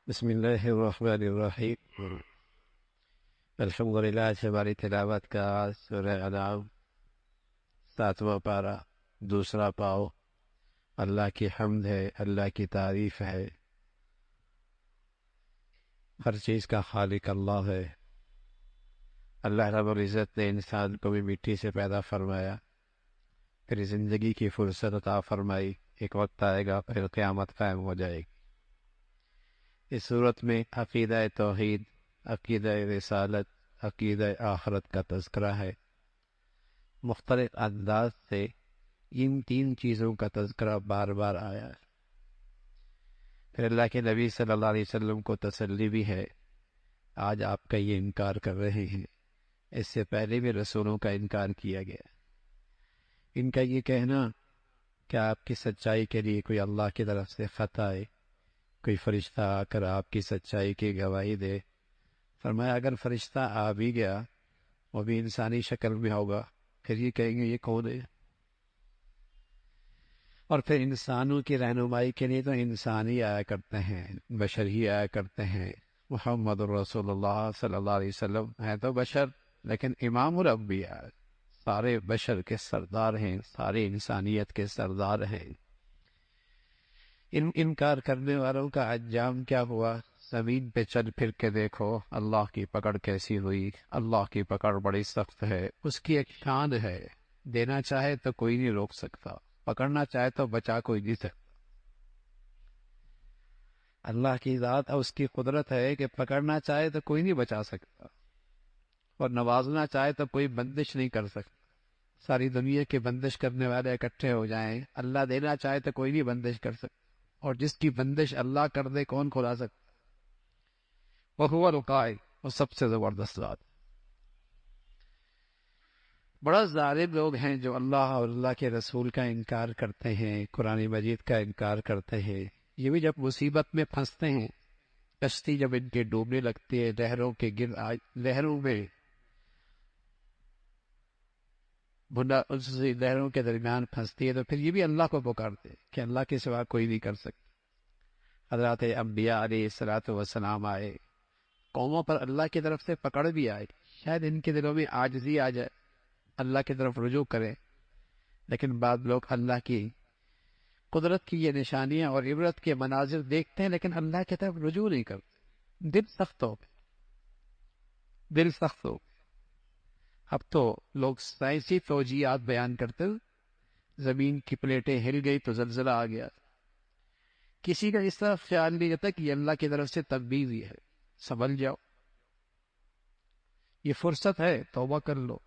بسم اللہ الرحمن الرحیم۔ الحمدللہ سے ہماری تلاوت کا آغاز سورہ انعام 7واں پارہ دوسرا پاؤ۔ اللہ کی حمد ہے، اللہ کی تعریف ہے، ہر چیز کا خالق اللہ ہے۔ اللہ رب العزت نے انسان کو بھی مٹی سے پیدا فرمایا، پھر زندگی کی فرصت عطا فرمائی۔ ایک وقت آئے گا پھر قیامت قائم ہو جائے گی۔ اس صورت میں عقیدہ توحید، عقیدہ رسالت، عقیدہ آخرت کا تذکرہ ہے۔ مختلف انداز سے ان تین چیزوں کا تذکرہ بار بار آیا ہے۔ پھر اللہ کے نبی صلی اللہ علیہ وسلم کو تسلی بھی ہے، آج آپ کا یہ انکار کر رہے ہیں، اس سے پہلے بھی رسولوں کا انکار کیا گیا۔ ان کا یہ کہنا کہ آپ کی سچائی کے لیے کوئی اللہ کی طرف سے خط آئے، کوئی فرشتہ آ کر آپ کی سچائی کی گواہی دے۔ فرمایا اگر فرشتہ آ بھی گیا، وہ بھی انسانی شکل میں ہوگا، پھر یہ کہیں گے یہ کون ہے؟ اور پھر انسانوں کی رہنمائی کے لیے تو انسان ہی آیا کرتے ہیں، بشر ہی آیا کرتے ہیں۔ محمد رسول اللہ صلی اللہ علیہ وسلم ہے تو بشر، لیکن امام الانبیاء، سارے بشر کے سردار ہیں، سارے انسانیت کے سردار ہیں۔ انکار کرنے والوں کا انجام کیا ہوا؟ زمین پہ چل پھر کے دیکھو اللہ کی پکڑ کیسی ہوئی۔ اللہ کی پکڑ بڑی سخت ہے، اس کی ایک شان ہے، دینا چاہے تو کوئی نہیں روک سکتا، پکڑنا چاہے تو بچا کوئی نہیں سکتا۔ اللہ کی ذات اور اس کی قدرت ہے کہ پکڑنا چاہے تو کوئی نہیں بچا سکتا، اور نوازنا چاہے تو کوئی بندش نہیں کر سکتا۔ ساری دنیا کے بندش کرنے والے اکٹھے ہو جائیں، اللہ دینا چاہے تو کوئی نہیں بندش کر سکتا، اور جس کی بندش اللہ کر دے کون کھلا سکتا؟ وَهُوَ الْقَاهِرُ، وہ سب سے زبردست ذات۔ بڑا ظالم لوگ ہیں جو اللہ اور اللہ کے رسول کا انکار کرتے ہیں، قرآن مجید کا انکار کرتے ہیں۔ یہ بھی جب مصیبت میں پھنستے ہیں، کشتی جب ان کے ڈوبنے لگتی ہے، لہروں کے لہروں میں لہروں کے درمیان پھنستی ہے، تو پھر یہ بھی اللہ کو پکارتے کہ اللہ کے سوا کوئی نہیں کر سکتا۔ حضرات انبیاء علیہ الصلوۃ والسلام آئے، قوموں پر اللہ کی طرف سے پکڑ بھی آئے، شاید ان کے دلوں میں عاجزی آ جائے، اللہ کی طرف رجوع کریں، لیکن بعض لوگ اللہ کی قدرت کی یہ نشانیاں اور عبرت کے مناظر دیکھتے ہیں لیکن اللہ کی طرف رجوع نہیں کرتے، دل سخت ہو گئے، دل سخت ہو گئے۔ اب تو لوگ سائنسی توجیہات بیان کرتے ہیں، زمین کی پلیٹیں ہل گئی تو زلزلہ آ گیا، کسی کا اس طرح خیال نہیں رہتا کہ یہ اللہ کی طرف سے تدبیر ہی ہے، سنبھل جاؤ، یہ فرصت ہے، توبہ کر لو۔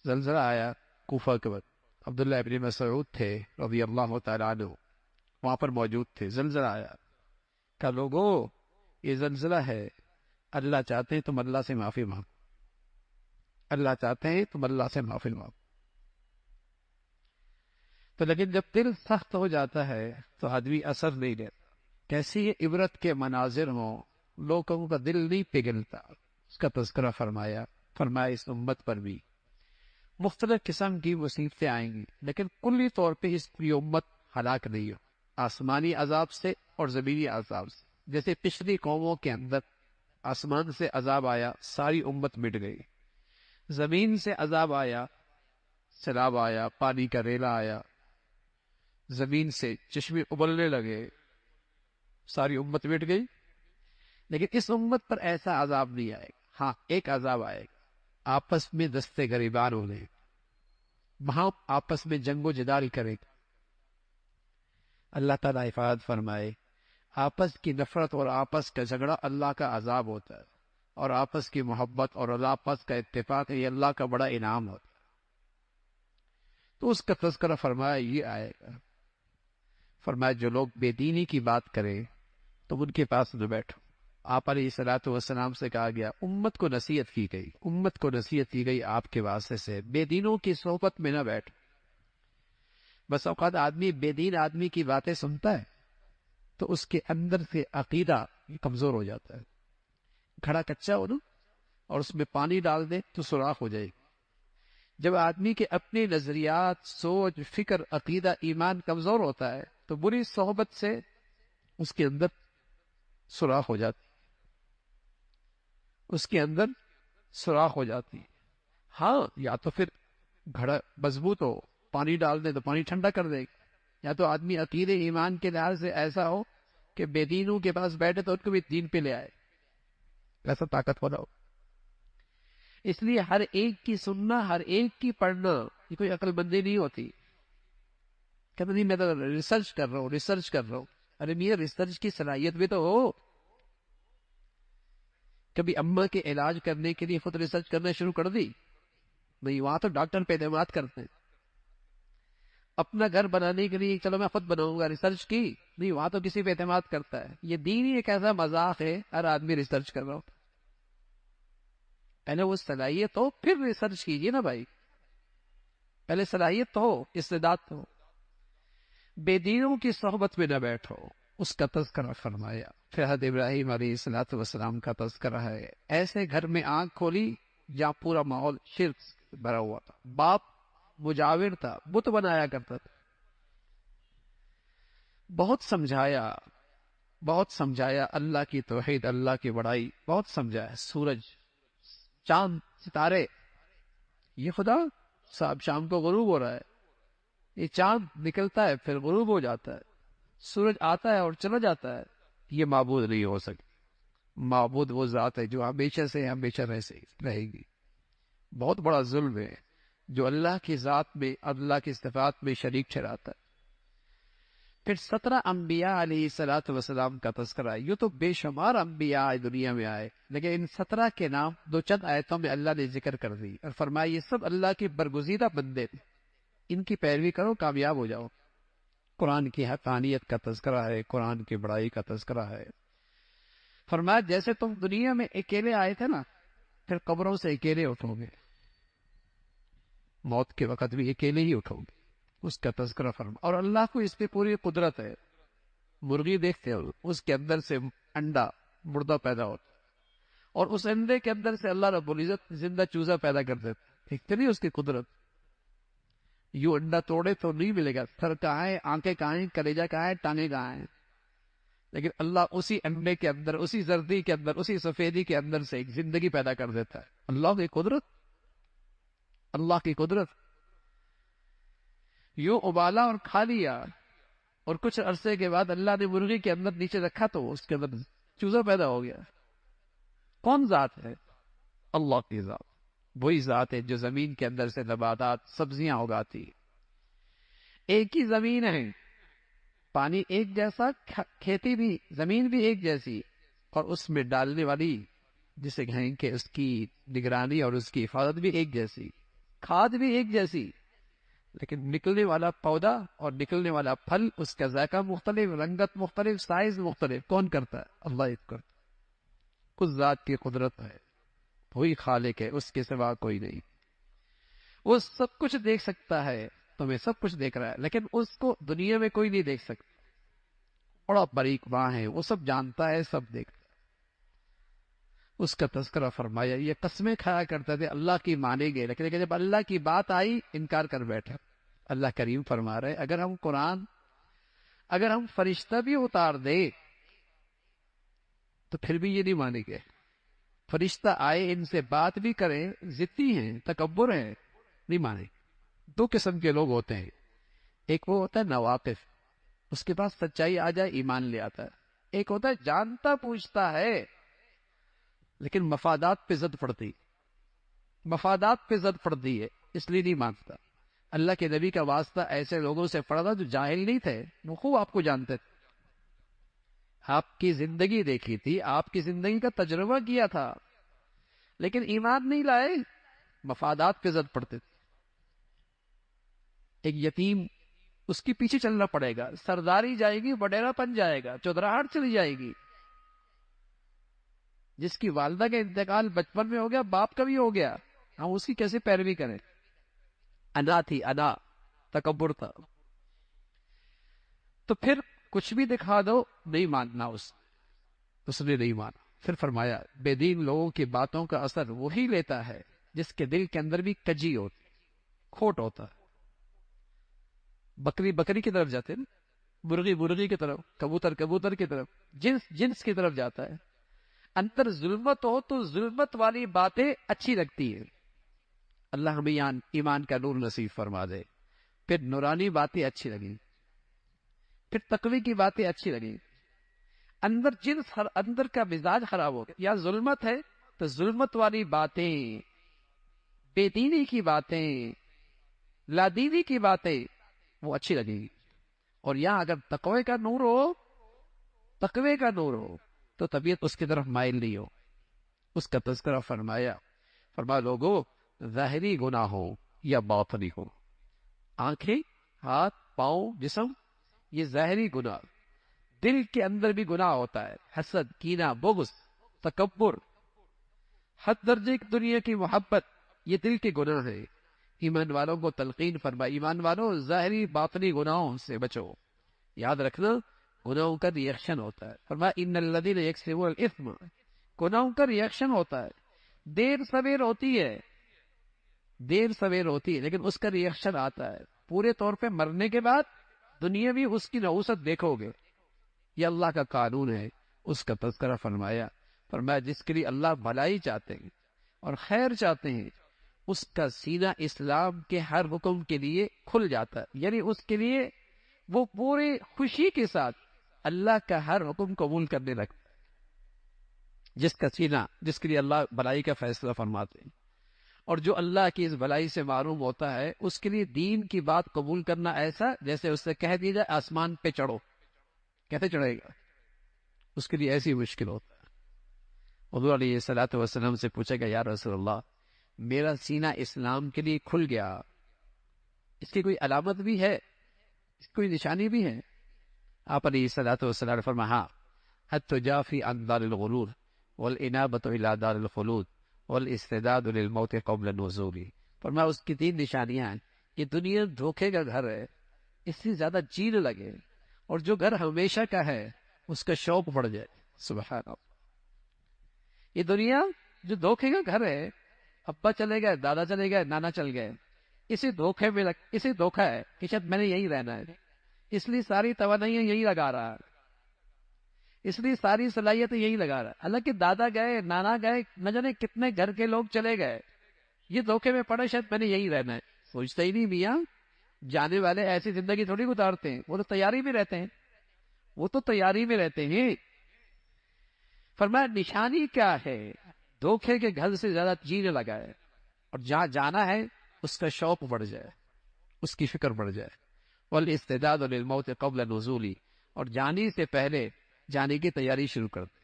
زلزلہ آیا کوفہ کے وقت، عبداللہ ابن مسعود تھے رضی اللہ تعالیٰ عنہ، وہاں پر موجود تھے۔ زلزلہ آیا، کہا لوگو یہ زلزلہ ہے، اللہ چاہتے ہیں تم اللہ سے معافی مانگو، اللہ چاہتے ہیں تم اللہ سے معافی مانگو۔ تو لیکن جب دل سخت ہو جاتا ہے تو آدمی اثر نہیں لیتا، کیسی عبرت کے مناظر ہوں، لوگوں کا دل نہیں پگھلتا۔ اس کا تذکرہ فرمایا اس امت پر بھی مختلف قسم کی مصیبتیں آئیں گی، لیکن کلی طور پہ اس کی امت ہلاک نہیں ہو، آسمانی عذاب سے اور زمینی عذاب سے۔ جیسے پچھلی قوموں کے اندر آسمان سے عذاب آیا، ساری امت مٹ گئی، زمین سے عذاب آیا، سیلاب آیا، پانی کا ریلا آیا، زمین سے چشمے ابلنے لگے، ساری امت مٹ گئی۔ لیکن اس امت پر ایسا عذاب نہیں آئے گا۔ ہاں ایک عذاب آئے گا، آپس میں دستے گریبان ہونے، وہاں آپس میں جنگ و جدال کرے گا۔ اللہ تعالیٰ حفاظت فرمائے، آپس کی نفرت اور آپس کا جھگڑا اللہ کا عذاب ہوتا ہے، اور آپس کی محبت اور آپس کا اتفاق یہ اللہ کا بڑا انعام ہوتا ہے۔ تو اس کا تذکرہ فرمایا یہ آئے گا۔ فرمایا جو لوگ بے دینی کی بات کریں تم ان کے پاس نہ بیٹھو۔ آپ علیہ الصلوۃ والسلام سے کہا گیا، امت کو نصیحت کی گئی، امت کو نصیحت کی گئی آپ کے واسطے سے، بے دینوں کی صحبت میں نہ بیٹھو۔ بس اوقات آدمی بے دین آدمی کی باتیں سنتا ہے تو اس کے اندر سے عقیدہ کمزور ہو جاتا ہے۔ گھڑا کچا ہو نا، اور اس میں پانی ڈال دے تو سوراخ ہو جائے گی۔ جب آدمی کے اپنے نظریات، سوچ، فکر، عقیدہ، ایمان کمزور ہوتا ہے تو بری صحبت سے اس کے اندر سوراخ ہو جاتی، اس کے اندر سوراخ ہو جاتی. ہاں، یا تو پھر گھڑا مضبوط ہو، پانی ڈال دے تو پانی ٹھنڈا کر دے گا، یا تو آدمی عقیدے ایمان کے لحاظ سے ایسا ہو کہ بے دینوں کے پاس بیٹھے تو ان کو بھی دین پہ لے آئے، ایسا طاقت والا ہو. اس لیے ہر ایک کی سننا، ہر ایک کی پڑھنا، یہ کوئی عقل مندی نہیں ہوتی. کہتے نہیں میں تو ریسرچ کر رہا ہوں. ارے میاں ریسرچ کی صلاحیت بھی تو ہو. کبھی اماں کے علاج کرنے کے لیے خود ریسرچ کرنا شروع کر دی؟ نہیں، وہاں تو ڈاکٹر پہ اعتماد کرتے ہیں. اپنا گھر بنانے کے لیے چلو میں خود بناؤں گا، ریسرچ کی؟ نہیں، وہاں تو کسی پہ اعتماد کرتا ہے. یہ دین ہی ایک ایسا مذاق ہے، ہر آدمی ریسرچ کر رہا ہو. پہلے وہ صلاحیت ہو پھر ریسرچ کیجیے نا بھائی. پہلے صلاحیت تو ہو، استعداد تو ہو. بے دینوں کی صحبت میں نہ بیٹھو، اس کا تذکرہ فرمایا. پھر حضرت ابراہیم علیہ الصلوۃ والسلام کا تذکرہ ہے. ایسے گھر میں آنکھ کھولی جہاں پورا ماحول شرک بھرا ہوا تھا. باپ مجاور تھا، بت بنایا کرتا تھا. بہت سمجھایا اللہ کی توحید، اللہ کی بڑائی بہت سمجھایا. سورج، چاند، ستارے، یہ خدا صاحب شام کو غروب ہو رہا ہے، یہ چاند نکلتا ہے پھر غروب ہو جاتا ہے، سورج آتا ہے اور چلا جاتا ہے. یہ معبود نہیں ہو سکتی. معبود وہ ذات ہے جو ہمیشہ سے ہمیشہ رہے گی. بہت بڑا ظلم ہے جو اللہ کی ذات میں، اللہ کی صفات میں شریک ٹھہراتا ہے. پھر 17 انبیاء علیہ الصلوۃ والسلام کا تذکرہ ہے. یوں تو بے شمار انبیاء دنیا میں آئے، لیکن ان 17 کے نام دو چند آیتوں میں اللہ نے ذکر کر دی اور فرمایا یہ سب اللہ کے برگزیدہ بندے تھے، ان کی پیروی کرو، کامیاب ہو جاؤ. قرآن کی حقانیت کا تذکرہ ہے، قرآن کی بڑائی کا تذکرہ ہے. فرمایا جیسے تم دنیا میں اکیلے آئے تھے نا، پھر قبروں سے اکیلے اٹھو گے، موت کے وقت بھی اکیلے ہی اٹھو گے. اس کا تذکرہ فرما. اور اللہ کو اس پہ پوری قدرت ہے. مرغی دیکھتے ہو، اس کے اندر سے انڈا مردہ پیدا ہوتا ہے، اور اس انڈے کے اندر سے اللہ رب العزت زندہ چوزا پیدا کر دیتا ہے. دیکھتے نہیں اس کی قدرت؟ یوں انڈا توڑے تو نہیں ملے گا، سر کہاں ہے، آنکھیں کہاں ہیں، کلیجہ کہاں ہے، ٹانگیں کہاں ہیں. لیکن اللہ اسی انڈے کے اندر، اسی زردی کے اندر، اسی سفیدی کے اندر سے ایک زندگی پیدا کر دیتا ہے. اللہ کی قدرت، اللہ کی قدرت. یوں ابالا اور کھا لیا، اور کچھ عرصے کے بعد اللہ نے مرغی کے اندر نیچے رکھا تو اس کے اندر چوزا پیدا ہو گیا. کون ذات ہے؟ اللہ کی ذات. وہی ذات ہے جو زمین کے اندر سے نباتات، سبزیاں اگاتی. ایک ہی زمین ہے، پانی ایک جیسا، کھیتی بھی، زمین بھی ایک جیسی، اور اس میں ڈالنے والی جسے کہیں کہ اس کی نگرانی اور اس کی حفاظت بھی ایک جیسی، کھاد بھی ایک جیسی. لیکن نکلنے والا پودا اور نکلنے والا پھل، اس کا ذائقہ مختلف، رنگت مختلف، سائز مختلف. کون کرتا ہے؟ اللہ ہی کرتا ہے. اس ذات کی قدرت ہے، وہی خالق ہے، اس کے سوا کوئی نہیں. وہ سب کچھ دیکھ سکتا ہے، تمہیں سب کچھ دیکھ رہا ہے، لیکن اس کو دنیا میں کوئی نہیں دیکھ سکتا. بڑا باریک ماں ہے، وہ سب جانتا ہے، سب دیکھتا ہے. اس کا تذکرہ فرمایا. یہ قسمیں کھایا کرتے تھے اللہ کی مانیں گے، لیکن جب اللہ کی بات آئی انکار کر بیٹھے. اللہ کریم فرما رہے اگر ہم فرشتہ بھی اتار دے تو پھر بھی یہ نہیں مانیں گے. فرشتہ آئے، ان سے بات بھی کریں، ضدی ہیں، تکبر ہیں، نہیں مانے. دو قسم کے لوگ ہوتے ہیں. ایک وہ ہوتا ہے نواقف، اس کے پاس سچائی آ جائے ایمان لے آتا ہے. ایک ہوتا ہے جانتا پوچھتا ہے لیکن مفادات پہ زد پڑتی ہے، اس لیے نہیں مانتا. اللہ کے نبی کا واسطہ ایسے لوگوں سے پڑا تھا جو جاہل نہیں تھے، وہ خوب آپ کو جانتے تھے، آپ کی زندگی دیکھی تھی، آپ کی زندگی کا تجربہ کیا تھا، لیکن ایمان نہیں لائے، مفادات پہ زد پڑتے تھے. ایک یتیم، اس کے پیچھے چلنا پڑے گا، سرداری جائے گی، وڈیرا پن جائے گا، چودراہٹ چلی جائے گی. جس کی والدہ کا انتقال بچپن میں ہو گیا، باپ کا بھی ہو گیا، ہم اس کی کیسے پیروی کریں؟ انا تھی، انا، تکبر تھا. تو پھر کچھ بھی دکھا دو، نہیں ماننا. اس نے نہیں مانا. پھر فرمایا بے دین لوگوں کی باتوں کا اثر وہی لیتا ہے جس کے دل کے اندر بھی کجی ہوتی، کھوٹ ہوتا ہے. بکری کی طرف جاتے نا، مرغی مرغی کی طرف، کبوتر کبوتر کی طرف، جنس جنس کی طرف جاتا ہے۔ اندر ظلمت ہو تو ظلمت والی باتیں اچھی لگتی ہیں، اللہ ہمیں ایمان کا نور نصیب فرما دے۔ پھر نورانی باتیں اچھی لگیں، پھر تقوی کی باتیں اچھی لگیں۔ اندر اندر کا مزاج خراب ہو گیا، یا ظلمت ہے تو ظلمت والی باتیں، بے دینی کی باتیں، لادینی کی باتیں وہ اچھی لگیں گی۔ اور یہاں اگر تقوی کا نور ہو، تقوی کا نور ہو تو طبیعت اس کی طرف مائل نہیں ہو۔ اس کا تذکرہ فرمایا لوگوں، ظاہری گناہ ہو یا باطنی ہو، آنکھیں، ہاتھ، پاؤں، جسم، یہ ظاہری گناہ۔ دل کے اندر بھی گناہ ہوتا ہے، حسد، کینہ، بغض، تکبر، حد درجے کی دنیا کی محبت، یہ دل کے گناہ ہیں۔ ایمان والوں کو تلقین فرمائی، ایمان والوں ظاہری باطنی گناہوں سے بچو۔ یاد رکھنا گناہوں کا ریئیکشن ہوتا ہے، فرمایا ان الذین یکسبون الاثم، گناہوں کا ریئیکشن ہوتا ہے، دیر سویر ہوتی ہے، دیر سویر ہوتی ہے، لیکن اس کا ریئیکشن آتا ہے پورے طور پہ۔ مرنے کے بعد دنیا بھی اس کی نحوست دیکھو گے، یہ اللہ کا قانون ہے۔ اس کا تذکرہ فرمایا جس کے لیے اللہ بھلائی چاہتے ہیں اور خیر چاہتے ہیں، اس کا سینہ اسلام کے ہر حکم کے لیے کھل جاتا ہے، یعنی اس کے لیے وہ پورے خوشی کے ساتھ اللہ کا ہر حکم قبول کرنے لگتا ہے۔ جس کا سینہ، جس کے لیے اللہ بھلائی کا فیصلہ فرماتے ہیں، اور جو اللہ کی اس بھلائی سے معروم ہوتا ہے، اس کے لیے دین کی بات قبول کرنا ایسا جیسے اس سے کہہ دیا جائے آسمان پہ چڑھو، کیسے چڑھے گا؟ اس کے لیے ایسی مشکل ہوتا ہے۔ حضور علیہ الصلوۃ والسلام سے پوچھا گیا، یا رسول اللہ میرا سینہ اسلام کے لیے کھل گیا، اس کی کوئی علامت بھی ہے، اس کی کوئی نشانی بھی ہے؟ آپ علیہ الصلوۃ والسلام نے فرمایا ہاں، حتی جافی عن دار الغرور والانابۃ الی دار الخلود والاستعداد للموت قبل النزول۔ فرمایا اس کی 3 نشانیاں ہیں۔ یہ دنیا دھوکے کا گھر ہے، اس سے زیادہ جی نہ لگے، اور جو گھر ہمیشہ کا ہے اس کا شوق بڑھ جائے۔ سبحان اللہ، یہ دنیا جو دھوکے کا گھر ہے، ابا چلے گئے، دادا چلے گئے، نانا چل گئے، اسی دھوکے میں اسی دھوکا ہے کہ شاید میں نے یہی رہنا ہے، اس لیے ساری توانائیاں یہی لگا رہا ہے، اس لیے ساری صلاحیتیں یہی لگا رہا ہے۔ حالانکہ دادا گئے، نانا گئے، نہ جانے کتنے گھر کے لوگ چلے گئے، یہ دھوکے میں پڑے شاید میں نے یہی رہنا ہے۔ سوچتا ہی نہیں میاں، جانے والے ایسی زندگی تھوڑی گزارتے ہیں، وہ تو تیاری میں رہتے ہیں، وہ تو تیاری میں رہتے ہیں۔ فرمایا نشانی کیا ہے؟ دھوکے کے گھر سے زیادہ جینے لگا ہے، اور جہاں جانا ہے اس کا شوق بڑھ جائے، اس کی فکر بڑھ جائے۔ والاستعداد للموت قبل نزولی، اور جانے سے پہلے جانے کی تیاری شروع کر دے۔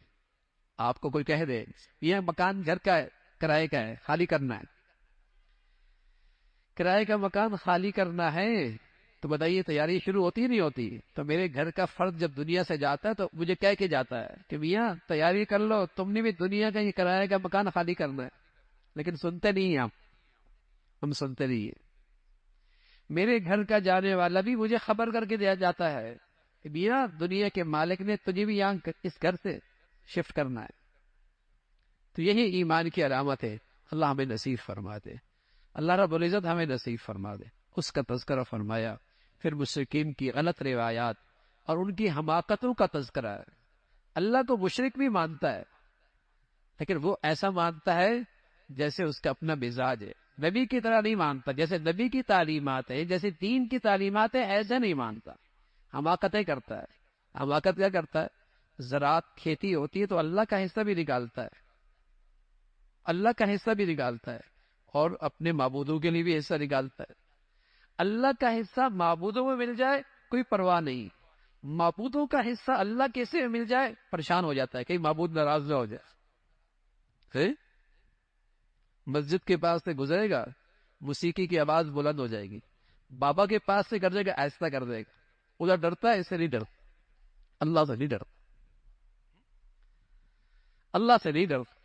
آپ کو کوئی کہہ دے یہ مکان گھر کا ہے، کرائے کا ہے، خالی کرنا ہے، کرائے کا مکان خالی کرنا ہے، تو بتائیے تیاری شروع ہوتی ہی نہیں ہوتی؟ تو میرے گھر کا فرد جب دنیا سے جاتا ہے تو مجھے کہہ کے جاتا ہے کہ میاں تیاری کر لو، تم نے بھی دنیا کا یہ کرائے کا مکان خالی کرنا ہے، لیکن سنتے نہیں ہیں ہم سنتے نہیں ہیں۔ میرے گھر کا جانے والا بھی مجھے خبر کر کے دیا جاتا ہے کہ میاں دنیا کے مالک نے تجھے بھی یہاں اس گھر سے شفٹ کرنا ہے۔ تو یہی ایمان کی علامت ہے۔ اللہ ہمیں نصیب فرما دے، اللہ رب العزت ہمیں نصیب فرما دے۔ اس کا تذکرہ فرمایا، پھر مشرکین کی غلط روایات اور ان کی حماقتوں کا تذکرہ ہے۔ اللہ کو مشرک بھی مانتا ہے، لیکن وہ ایسا مانتا ہے جیسے اس کا اپنا مزاج ہے، نبی کی طرح نہیں مانتا، جیسے نبی کی تعلیمات ہے، جیسے دین کی تعلیمات ہے، ایسے نہیں مانتا، حماقتیں کرتا ہے۔ حماقت کیا کرتا ہے؟ زراعت کھیتی ہوتی ہے تو اللہ کا حصہ بھی نکالتا ہے، اللہ کا حصہ بھی نکالتا ہے، اور اپنے معبودوں کے لیے بھی حصہ نکالتا ہے۔ اللہ کا حصہ معبودوں میں مل جائے کوئی پرواہ نہیں، معبودوں کا حصہ اللہ کے سے مل جائے پریشان ہو جاتا ہے، کہیں معبود ناراض نہ ہو جائے۔ مسجد کے پاس سے گزرے گا، موسیقی کی آواز بلند ہو جائے گی، بابا کے پاس سے کر جائے گا، ایسا کر دے گا، ادھر ڈرتا ہے، اس سے نہیں ڈرتا، اللہ سے نہیں ڈرتا، اللہ سے نہیں ڈرتا۔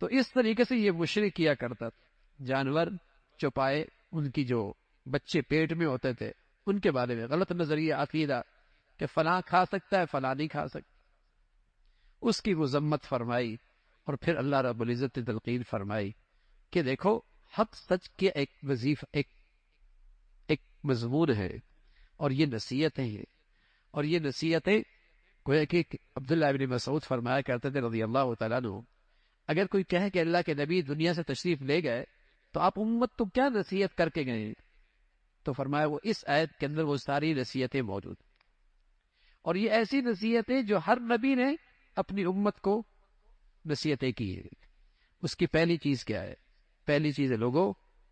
تو اس طریقے سے یہ مشرک کیا کرتا تھا، جانور چوپائے، ان کی جو بچے پیٹ میں ہوتے تھے ان کے بارے میں غلط نظریہ عقیدہ کہ فلاں کھا سکتا ہے، فلاں نہیں کھا سکتا، اس کی مذمت فرمائی۔ اور پھر اللہ رب العزت نے تلقین فرمائی کہ دیکھو حق سچ کے ایک وظیفہ، ایک مضمون ہے، اور یہ نصیحتیں ہیں، اور یہ نصیحتیں گویا کہ عبداللہ ابن مسعود فرمایا کرتے تھے رضی اللہ تعالیٰ عنہ، اگر کوئی کہے کہ اللہ کے نبی دنیا سے تشریف لے گئے تو آپ امت کو کیا نصیحت کر کے گئے؟ تو فرمایا وہ اس آیت کے اندر وہ ساری نصیحتیں موجود ہیں، اور یہ ایسی نصیحتیں جو ہر نبی نے اپنی امت کو نصیحتیں کی ہیں۔ اس کی پہلی چیز کیا ہے؟ پہلی چیز ہے لوگوں،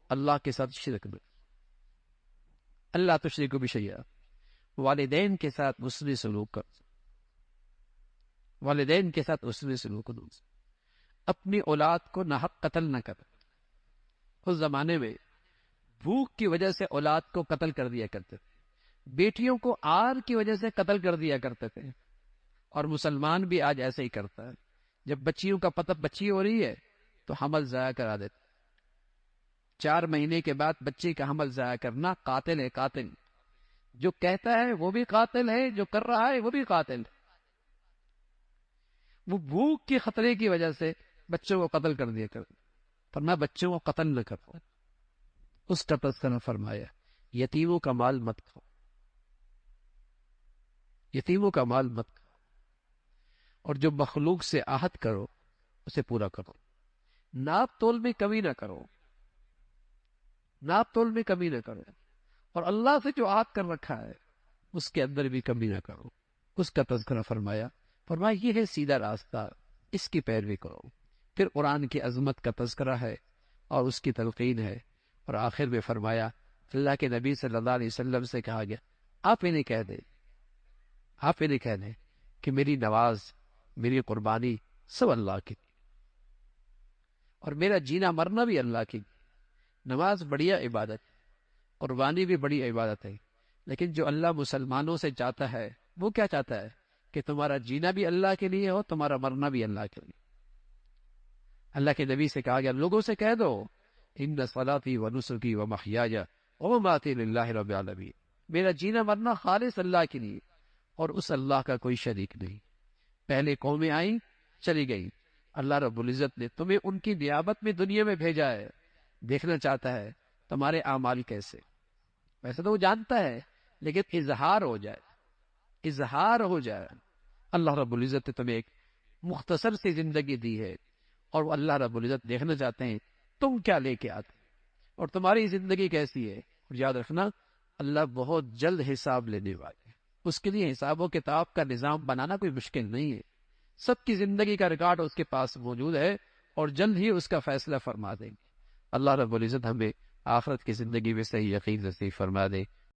اللہ کے ساتھ شرک نہ، اللہ تشرکو بشیئا، والدین کے ساتھ حسن سلوک کر، والدین کے ساتھ حسن سلوک کرو، اپنی اولاد کو ناحق قتل نہ کر۔ اس زمانے میں بھوک کی وجہ سے اولاد کو قتل کر دیا کرتے تھے، بیٹیوں کو آر کی وجہ سے قتل کر دیا کرتے تھے، اور مسلمان بھی آج ایسے ہی کرتا ہے۔ جب بچیوں کا پتہ بچی ہو رہی ہے تو حمل ضائع کرا دیتا، 4 مہینے کے بعد بچے کا حمل ضائع کرنا قاتل ہے، قاتل۔ جو کہتا ہے وہ بھی قاتل ہے، جو کر رہا ہے وہ بھی قاتل ہے۔ وہ بھوک کے خطرے کی وجہ سے بچوں کو قتل کر دیا کرتے، فرمایا بچوں کو قتل نہ کرو۔ اس کا تذکرہ فرمایا یتیموں کا مال مت کھاؤ، یتیموں کا مال مت کھاؤ، اور جو مخلوق سے عہد کرو اسے پورا کرو، ناپ تول میں کمی نہ کرو، ناپ تول میں کمی نہ کرو، اور اللہ سے جو عہد کر رکھا ہے اس کے اندر بھی کمی نہ کرو۔ اس کا تذکرہ فرمایا یہ ہے سیدھا راستہ، اس کی پیروی کرو۔ پھر قرآن کی عظمت کا تذکرہ ہے اور اس کی تلقین ہے، اور آخر میں فرمایا اللہ کے نبی صلی اللہ علیہ وسلم سے کہا گیا آپ انہیں کہہ دیں، آپ انہیں کہہ دیں کہ میری نواز، میری قربانی سب اللہ کی، اور میرا جینا مرنا بھی اللہ کی۔ نماز بڑی عبادت، قربانی بھی بڑی عبادت ہے، لیکن جو اللہ مسلمانوں سے چاہتا ہے وہ کیا چاہتا ہے؟ کہ تمہارا جینا بھی اللہ کے لیے ہو، تمہارا مرنا بھی اللہ کے لیے۔ اللہ کے نبی سے کہا گیا لوگوں سے کہہ دو ان صلاتی و نسکی و محیای و مماتی للہ رب العالمین، میرا جینا مرنا خالص اللہ کے لیے، اور اس اللہ کا کوئی شریک نہیں۔ پہلے قومیں آئیں چلی گئیں، اللہ رب العزت نے تمہیں ان کی نیابت میں دنیا میں بھیجا ہے، دیکھنا چاہتا ہے تمہارے اعمال کیسے۔ ویسے تو وہ جانتا ہے، لیکن اظہار ہو جائے، اظہار ہو جائے۔ اللہ رب العزت نے تمہیں ایک مختصر سی زندگی دی ہے، اور وہ اللہ رب العزت دیکھنا چاہتے ہیں تم کیا لے کے آتے اور تمہاری زندگی کیسی ہے۔ اور یاد رکھنا اللہ بہت جلد حساب لینے والے ہیں، اس کے لیے حساب و کتاب کا نظام بنانا کوئی مشکل نہیں ہے۔ سب کی زندگی کا ریکارڈ اس کے پاس موجود ہے، اور جلد ہی اس کا فیصلہ فرما دیں گے۔ اللہ رب العزت ہمیں آخرت کی زندگی میں صحیح یقین نصیب فرما دے۔